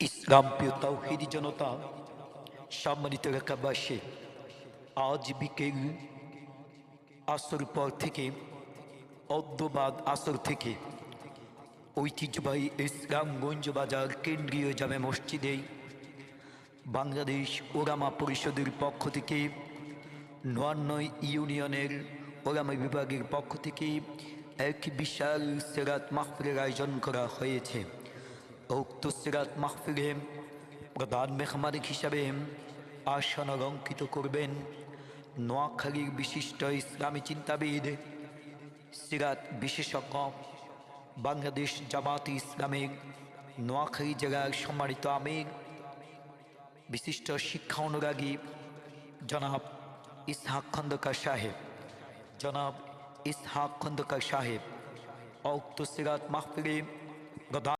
ইসলামপ্রিয় তাওহীদি জনতা, সম্মানিত এলাকাবাসী, আজ বিকেল আসর পর থেকে অদ্যবাদ আসর থেকে ঐতিহ্যবাহী ইসলামগঞ্জ বাজার কেন্দ্রীয় জামে মসজিদে বাংলাদেশ ওলামা পরিষদের পক্ষ থেকে ৯৯ ইউনিয়নের ওলামা বিভাগের পক্ষ থেকে এক বিশাল সিরাত মাহফিলের আয়োজন করা হয়েছে। উক্ত সিরাত মাহফিলে প্রধান মেহমান হিসাবে আসন অলঙ্কিত করবেন নোয়াখালীর বিশিষ্ট ইসলামী চিন্তাবিদ, সিরাত বিশেষজ্ঞ, বাংলাদেশ জামাতে ইসলামের নোয়াখালী জেলার সম্মানিত আমির, বিশিষ্ট শিক্ষা অনুরাগী জনাব ইসহাক খন্দকার সাহেব। জনাব ইসহাক খন্দকার সাহেব উক্ত সিরাত মাহফিলে প্রধান